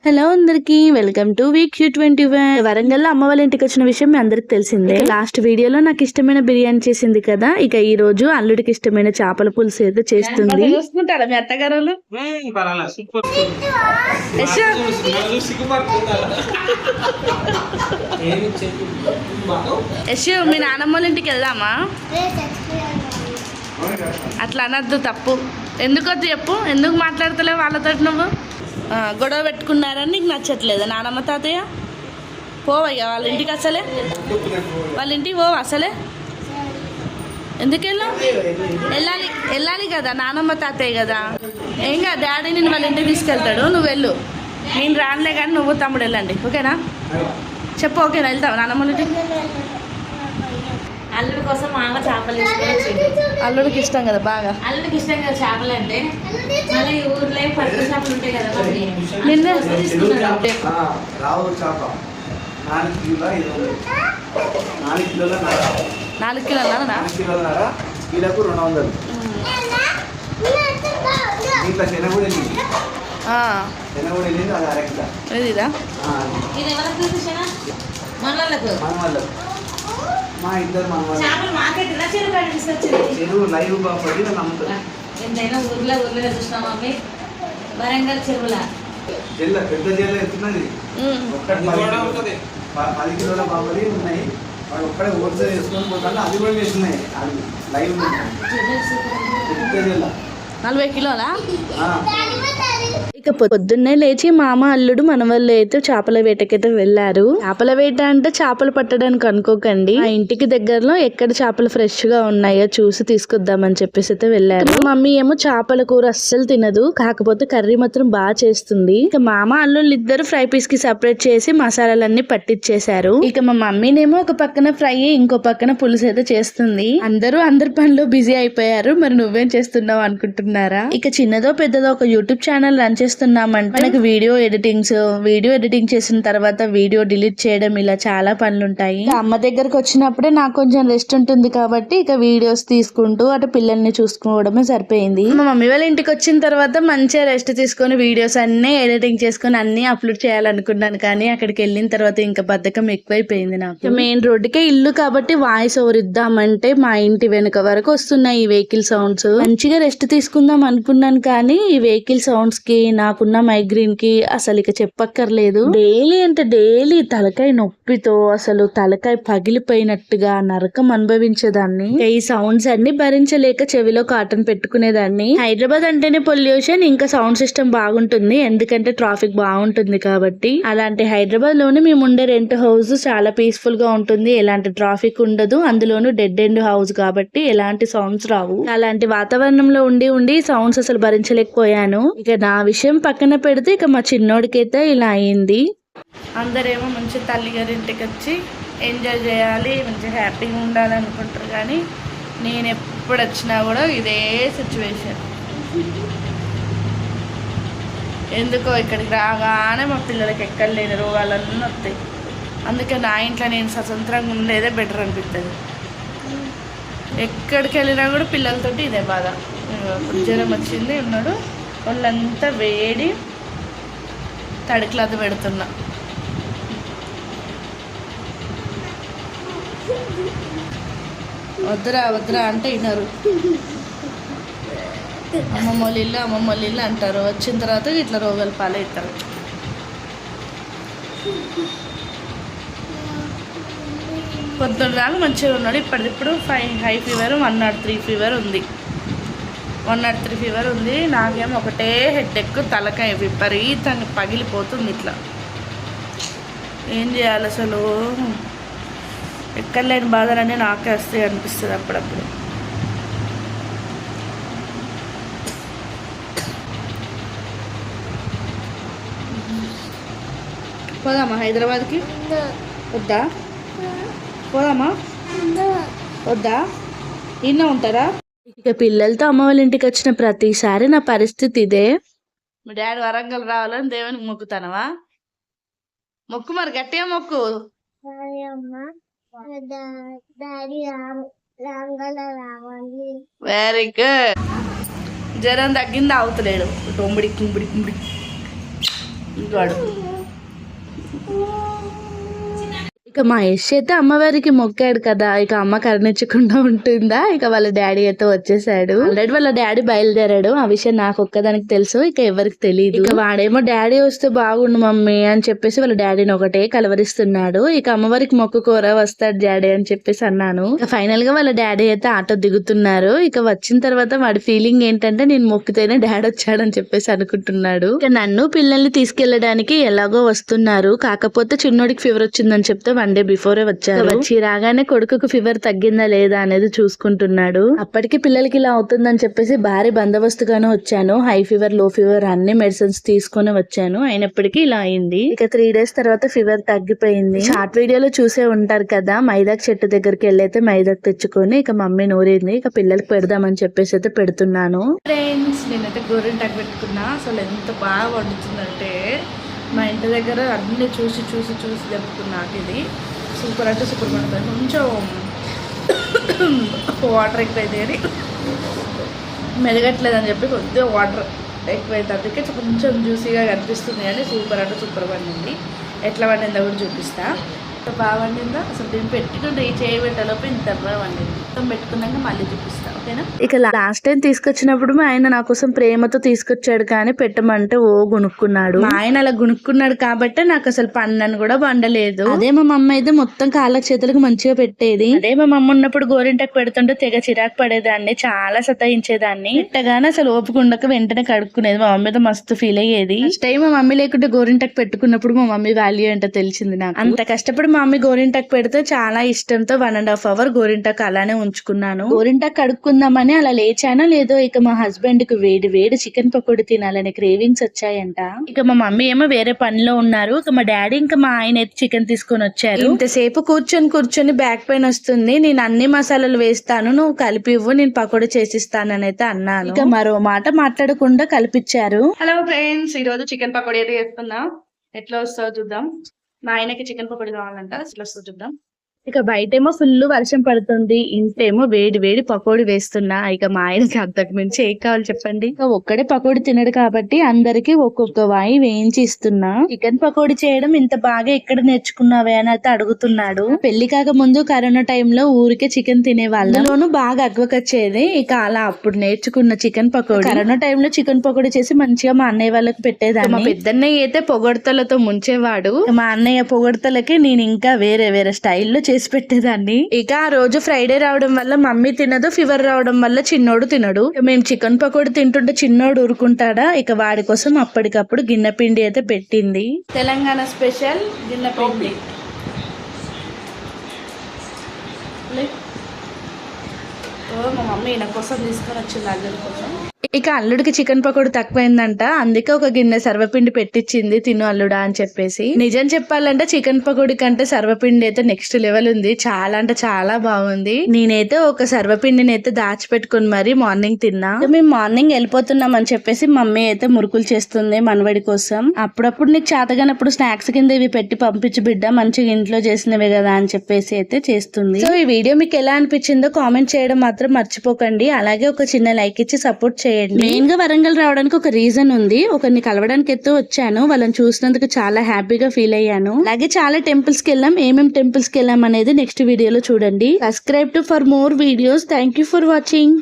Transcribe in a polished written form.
Hello అందరికి welcome to week 21. Warangal అమ్మ వాళ్ళ ఇంటికి వచ్చిన విషయం మీ అందరికి తెలిసిందే. లాస్ట్ వీడియోలో నాకు ఇష్టమైన బిర్యానీ చేసింది కదా, ఇక ఈ రోజు అల్లుడికి ఇష్టమైన చేపల పులుసు అయితే చేస్తుంది. చూసుకుంటారా మీ అత్తగారు? యశు మీ నాన్నమ్మ వాళ్ళ ఇంటికి వెళ్దామా? అట్లా అనద్దు, తప్పు. ఎందుకు వద్దు చెప్పు, ఎందుకు మాట్లాడతలేవు వాళ్ళతో? నువ్వు గొడవ పెట్టుకున్నారని నీకు నచ్చట్లేదు నానమ్మ తాతయ్య? పోవయ్యా వాళ్ళ ఇంటికి, అసలే వాళ్ళ ఇంటికి పోవు అసలే. ఎందుకు వెళ్ళాలి కదా, నానమ్మ తాతయ్య కదా. ఏం కాదు, డాడీ నేను వాళ్ళ ఇంటికి తీసుకెళ్తాడు, నువ్వు వెళ్ళు. నేను రానులే కానీ నువ్వు తమ్ముడు వెళ్ళండి, ఓకేనా? చెప్పు, ఓకేనా? వెళ్తావు నానమ్మ ఇంటికి? అల్లుడి కోసం మామ చేపలు తీసుకొని. అల్లుడికి ఇష్టం కదా బాగా, అల్లుడికి ఇష్టం కదా చేపలు అంటే. మళ్ళీ ఊర్లో పట్టు చేపలు ఉంటాయి కదా, నిన్నే రావు చేప 4 కిలోల కిలోకు 200. ఇంట్లో శనగ వెళ్ళింది, అది అరకిలో. ఇది ఎవరికి చూసిన మనలకు మా ఇద్దరు చేపలు మార్కెట్ చెరువు తీసుకొచ్చింది. చెరువు లైవ్ బాపడి నమ్ముతారు. ఎంతైనా ఊర్లో చూసినాం మమ్మీ, వరంగల్ చెరువుల జల్ల పెద్ద జల్ల ఎత్తున్నది. 10 కిలోల బాపడి ఉన్నాయి. వాడు ఒక్కడే హోల్సేల్ వేసుకొని పోతాడు, అది కూడా వేస్తున్నాయి. అది లైవ్ పెద్ద జల్ల 40 కిలోలా? ఇక పొద్దున్నే లేచి మామ అల్లుడు మనవళ్ళు అయితే చేపల వేటకైతే వెళ్లారు. చేపల వేట అంటే చేపలు పట్టడానికి అనుకోకండి, ఆ ఇంటికి దగ్గరలో ఎక్కడ చేపలు ఫ్రెష్ గా ఉన్నాయో చూసి తీసుకొద్దామని చెప్పేసి అయితే వెళ్లారు. మమ్మీ ఏమో చేపల కూర అస్సలు తినదు, కాకపోతే కర్రీ మాత్రం బాగా చేస్తుంది. ఇక మామ అల్లుళ్ళు ఇద్దరు ఫ్రై పీస్ కి సెపరేట్ చేసి మసాలాలన్నీ పట్టించేశారు. ఇక మా మమ్మీనేమో ఒక పక్కన ఫ్రై, ఇంకో పక్కన పులుసు అయితే చేస్తుంది. అందరి పనిలో బిజీ అయిపోయారు. మరి నువ్వేం చేస్తున్నావు అనుకుంటున్నారా? ఇక చిన్నదో పెద్దదో ఒక యూట్యూబ్ ఛానల్ రన్ చేస్తున్నామంటే మనకు వీడియో ఎడిటింగ్ చేసిన తర్వాత వీడియో డిలీట్ చేయడం, ఇలా చాలా పనులు ఉంటాయి. అమ్మ దగ్గరకు వచ్చినప్పుడే నాకు కొంచెం రెస్ట్ ఉంటుంది కాబట్టి ఇక వీడియోస్ తీసుకుంటూ అటు పిల్లల్ని చూసుకోవడమే సరిపోయింది. మా మమ్మీ వాళ్ళ ఇంటికి వచ్చిన తర్వాత మంచిగా రెస్ట్ తీసుకొని వీడియోస్ అన్ని ఎడిటింగ్ చేసుకుని అన్ని అప్లోడ్ చేయాలనుకున్నాను, కానీ అక్కడికి వెళ్ళిన తర్వాత ఇంకా బద్ధకం ఎక్కువైపోయింది నాకు. మెయిన్ రోడ్డుకే ఇల్లు కాబట్టి వాయిస్ ఓవర్ ఇద్దామంటే మా ఇంటి వెనుక వరకు వస్తున్నాయి ఈ వెహికల్ సౌండ్స్. మంచిగా రెస్ట్ తీసుకుందాం అనుకున్నాను, కానీ ఈ వెహికల్ సౌండ్స్ కి నాకున్న మైగ్రేన్ కి అసలు ఇక చెప్పక్కర్లేదు. డైలీ తలకాయ నొప్పితో అసలు తలకాయ పగిలిపోయినట్టుగా నరకం అనుభవించేదాన్ని. ఈ సౌండ్స్ అన్ని భరించలేక చెవిలో కాటన్ పెట్టుకునేదాన్ని. హైదరాబాద్ అంటేనే పొల్యూషన్, ఇంకా సౌండ్ సిస్టమ్ బాగుంటుంది ఎందుకంటే ట్రాఫిక్ బాగుంటుంది కాబట్టి. అలాంటి హైదరాబాద్ లోనే మేము ఉండే రెంట్ హౌస్ చాలా పీస్ఫుల్ గా ఉంటుంది, ఎలాంటి ట్రాఫిక్ ఉండదు, అందులోనూ డెడ్ ఎండ్ హౌస్ కాబట్టి ఎలాంటి సౌండ్స్ రావు. అలాంటి వాతావరణంలో ఉండి సౌండ్స్ అసలు భరించలేకపోయాను. ఇక నా విషయం పక్కన పెడితే ఇక మా చిన్నోడికైతే ఇలా అయింది. అందరేమో మంచి తల్లిగారి ఇంటికి వచ్చి ఎంజాయ్ చేయాలి, మంచి హ్యాపీగా ఉండాలి అనుకుంటారు, కానీ నేను ఎప్పుడు వచ్చినా కూడా ఇదే సిచ్యువేషన్. ఎందుకో ఇక్కడికి రాగానే మా పిల్లలకి ఎక్కడ లేని రోగాలన్నీ వస్తాయి. అందుకే నా ఇంట్లో నేను స్వతంత్రంగా ఉండేదే బెటర్ అనిపిస్తుంది. ఎక్కడికి వెళ్ళినా కూడా పిల్లలతోటి ఇదే బాధ. ఇప్పుడు జ్వరం వచ్చింది, ఉన్నాడు, వాళ్ళంతా వేడి తడిక్లాత పెడుతున్నా. వద్దురా అంటే వినరు. అమ్మమ్మ ఇల్లు అంటారు, వచ్చిన తర్వాత ఇట్లా రోగాలు పాలవుతారు. పొద్దున్న దాకా మంచిగా ఉన్నాడు, ఇప్పటికిప్పుడు హై ఫీవర్ 103 ఫీవర్ ఉంది. 103 ఫీవర్ ఉంది. నాకేమో ఒకటే హెడ్ఎక్, తలకాయ విపరీతంగా పగిలిపోతుంది. ఇట్లా ఏం చేయాలి అసలు? ఎక్కడ లేని బాధలన్నీ నాకే వస్తాయి అనిపిస్తుంది అప్పుడప్పుడు. పోదామా హైదరాబాద్కి? వద్దా? పోదామా? వద్దా? ఇన్న ఉంటారా? ఇక పిల్లలతో అమ్మ వాళ్ళ ఇంటికి వచ్చిన ప్రతిసారి నా పరిస్థితి ఇదే. మీ డాడీ వరంగల్ రావాలని దేవునికి మొక్కుతానవా? మొక్కు మరి, గట్టిగా మొక్కు. Very good. జ్వరం తగ్గింది, అవుతలేడు. కుంబడి ఇంకోడు ఇక మా యశ్ అయితే అమ్మవారికి మొక్కాడు కదా, ఇక అమ్మ కరుణించకుండా ఉంటుందా, ఇక వాళ్ళ డాడీ అయితే వచ్చేసాడు. ఆల్రెడీ వాళ్ళ డాడీ బయలుదేరాడు, ఆ విషయం నాకు ఒక్కదానికి తెలుసు, ఇక ఎవరికి తెలియదు. ఇక వాడేమో డాడీ వస్తే బాగుండు మమ్మీ అని చెప్పేసి వాళ్ళ డాడీని ఒకటే కలవరిస్తున్నాడు. ఇక అమ్మవారికి మొక్కుకోరా వస్తాడు డాడీ అని చెప్పేసి అన్నాను. ఇక ఫైనల్ గా వాళ్ళ డాడీ అయితే ఆటో దిగుతున్నారు. ఇక వచ్చిన తర్వాత వాడి ఫీలింగ్ ఏంటంటే నేను మొక్కితేనే డాడీ వచ్చాడని చెప్పేసి అనుకుంటున్నాడు. ఇక నన్ను పిల్లల్ని తీసుకెళ్లడానికి ఎలాగో వస్తున్నారు, కాకపోతే చిన్నోడికి ఫీవర్ వచ్చిందని చెప్తే 1 డే బిఫోరే వచ్చారు. వచ్చి రాగానే కొడుకుకు ఫీవర్ తగ్గిందా లేదా అనేది చూసుకుంటున్నాడు. అప్పటికి పిల్లలకి ఇలా అవుతుందని చెప్పేసి భారీ బందోబస్తుగానే వచ్చాను. హై ఫీవర్, లో ఫీవర్ అన్ని మెడిసిన్స్ తీసుకుని వచ్చాను, అయినప్పటికీ ఇలా అయింది. ఇక 3 డేస్ తర్వాత ఫీవర్ తగ్గిపోయింది. షార్ట్ వీడియోలో చూసే ఉంటారు కదా, మైదాక్ చెట్టు దగ్గరికి వెళ్ళైతే మైదాక్ తెచ్చుకొని ఇక మమ్మీ నూరింది, ఇక పిల్లలకి పెడదామని చెప్పేసి అయితే పెడుతున్నాను. ఫ్రెండ్స్ నేనైతే గోరింటాకు పెట్టుకున్నా. అసలు ఎంత బాగా వండుతుందంటే మా ఇంటి దగ్గర అన్ని చూసి చూసి చూసి చెప్పుకున్నా. ఇది సూపర్ అంటే సూపర్ పడుతుంది. కొంచెం వాటర్ ఎక్కువైతే అని మెదగట్లేదని చెప్పి కొద్దిగా వాటర్ ఎక్కువైతే అందుకే కొంచెం జ్యూసీగా కనిపిస్తుంది, కానీ సూపర్ అంటే సూపర్ పండింది. ఎట్లా వండిందో కూడా చూపిస్తా. బాగా వండిందా అసలు, దీన్ని పెట్టుకుంటే ఈ చేయి పెట్టలోపు ఇంత బాగా వండింది. మొత్తం పెట్టుకున్నాక మళ్ళీ చూపిస్తా, ఓకేనా. ఇక లాస్ట్ టైం తీసుకొచ్చినప్పుడు మా ఆయన నా కోసం ప్రేమతో తీసుకొచ్చాడు, కానీ పెట్టమంటే ఓ గునుక్కున్నాడు. మా ఆయన అలా గునుక్కున్నాడు కాబట్టి నాకు అసలు పన్నను కూడా వండలేదు. అదే మా మమ్మ అయితే మొత్తం కాళ్ళకు చేతులకు మంచిగా పెట్టేది. అదే మా మమ్మ ఉన్నప్పుడు గోరింటాకు పెడుతుంటే తెగ చిరాకు పడేదాన్ని, చాలా సతాయించేదాన్ని. పెట్టగానే అసలు ఓపుకుండక వెంటనే కడుక్కునేది. మా మమ్మీ అయితే మస్తు ఫీల్ అయ్యేది. ఫస్ట్ టైం మా మమ్మీ లేకుంటే గోరింటాకు పెట్టుకున్నప్పుడు మా మమ్మీ వాల్యూ ఏంటో తెలిసింది నాకు. అంత కష్టపడి మా మమ్మీ గోరింటాకు పెడితే చాలా ఇష్టంతో 1.5 hours గోరింటాకు అలానే ఉంచుకున్నాను. గోరింటాకు కడుక్కుందామని అలా లేచానో లేదో, ఇక మా హస్బెండ్ కు వేడి వేడి చికెన్ పకోడీ తినాలని క్రేవింగ్స్ వచ్చాయంట. ఇక మా మమ్మీ ఏమో వేరే పనిలో ఉన్నారు. ఇక మా డాడీ ఇంకా మా ఆయన అయితే చికెన్ తీసుకొని వచ్చారు. ఇంతసేపు కూర్చొని బ్యాక్ పెయిన్ వస్తుంది, నేను అన్ని మసాలాలు వేస్తాను, నువ్వు కలిపి ఇవ్వు, నేను పకోడీ చేసిస్తానని అయితే అన్నాను. ఇక మరో మాట మాట్లాడకుండా కలిపిచ్చారు. హలో ఫ్రెండ్స్, ఈ రోజు చికెన్ పకోడీ అయితే చేస్తున్నాం. ఎట్లా వస్తుందో చూద్దాం. మా ఆయనకి చికెన్ పకోడీ కావాలంట, ఎట్లా వస్తుందో చూద్దాం. ఇక బయటేమో ఫుల్ వర్షం పడుతుంది, ఇంటేమో వేడి వేడి పకోడీ వేస్తున్నా. ఇక మా ఆయనకి అంతకు మించి ఏం కావాలి చెప్పండి. ఇక ఒక్కడే పకోడీ తినడు కాబట్టి అందరికి ఒక్కొక్క వాయి వేయించి ఇస్తున్నా. చికెన్ పకోడీ చేయడం ఇంత బాగా ఎక్కడ నేర్చుకున్నావే అని అయితే అడుగుతున్నాడు. పెళ్లి కాక ముందు కరోనా టైంలో ఊరికే చికెన్ తినేవాళ్ళలోనూ బాగా అగ్వకొచ్చేది. ఇక అలా అప్పుడు నేర్చుకున్న చికెన్ పకోడీ కరోనా టైంలో చికెన్ పకోడీ చేసి మంచిగా మా అన్నయ్య వాళ్ళకి పెట్టేదాన్ని. మా పెద్దన్నయ్య అయితే పొగడతలతో ముంచేవాడు. మా అన్నయ్య పొగడతలకి నేను ఇంకా వేరే వేరే స్టైల్లో చేసి పెట్టేదాన్ని. ఇక ఆ రోజు ఫ్రైడే రావడం వల్ల మమ్మీ తినదు, ఫీవర్ రావడం వల్ల చిన్నోడు తినడు. మేము చికెన్ పకోడీ తింటుంటే చిన్నోడు ఊరుకుంటాడా, ఇక వాడి కోసం అప్పటికప్పుడు గిన్నె పిండి అయితే పెట్టింది. తెలంగాణ స్పెషల్ గిన్నె పిండి. మా మమ్మీ ఈయన కోసం తీసుకొని వచ్చింది, అల్లుడి కోసం. ఇక అల్లుడికి చికెన్ పకోడీ తక్కువైందంట, అందుకే ఒక గిన్నె సర్వపిండి పెట్టించింది, తిను అల్లుడా అని చెప్పేసి. నిజం చెప్పాలంటే చికెన్ పకోడీ కంటే సర్వపిండి అయితే నెక్స్ట్ లెవెల్ ఉంది, చాలా అంటే చాలా బాగుంది. నేనైతే ఒక సర్వపిండిని అయితే దాచిపెట్టుకుని మరి మార్నింగ్ తిన్నా. మేము మార్నింగ్ వెళ్ళిపోతున్నాం అని చెప్పేసి మమ్మీ అయితే మురుకులు చేస్తుంది మనవడి కోసం. అప్పుడప్పుడు నీకు చేతగానప్పుడు స్నాక్స్ కింద ఇవి పెట్టి పంపించి బిడ్డ, మంచిగా ఇంట్లో చేసినవే కదా అని చెప్పేసి అయితే చేస్తుంది. సో ఈ వీడియో మీకు ఎలా అనిపించిందో కామెంట్ చేయడం మాత్రం మర్చిపోకండి. అలాగే ఒక చిన్న లైక్ ఇచ్చి సపోర్ట్ చేయండి. మెయిన్ గా వరంగల్ రావడానికి ఒక రీజన్ ఉంది. ఒకరిని కలవడానికి అయితే వచ్చాను, వాళ్ళని చూసినందుకు చాలా హ్యాపీగా ఫీల్ అయ్యాను. అలాగే చాలా టెంపుల్స్ కి వెళ్ళాం, ఏమేం టెంపుల్స్ కి వెళ్ళాం అనేది నెక్స్ట్ వీడియోలో చూడండి. Subscribe to for more videos. Thank you for watching.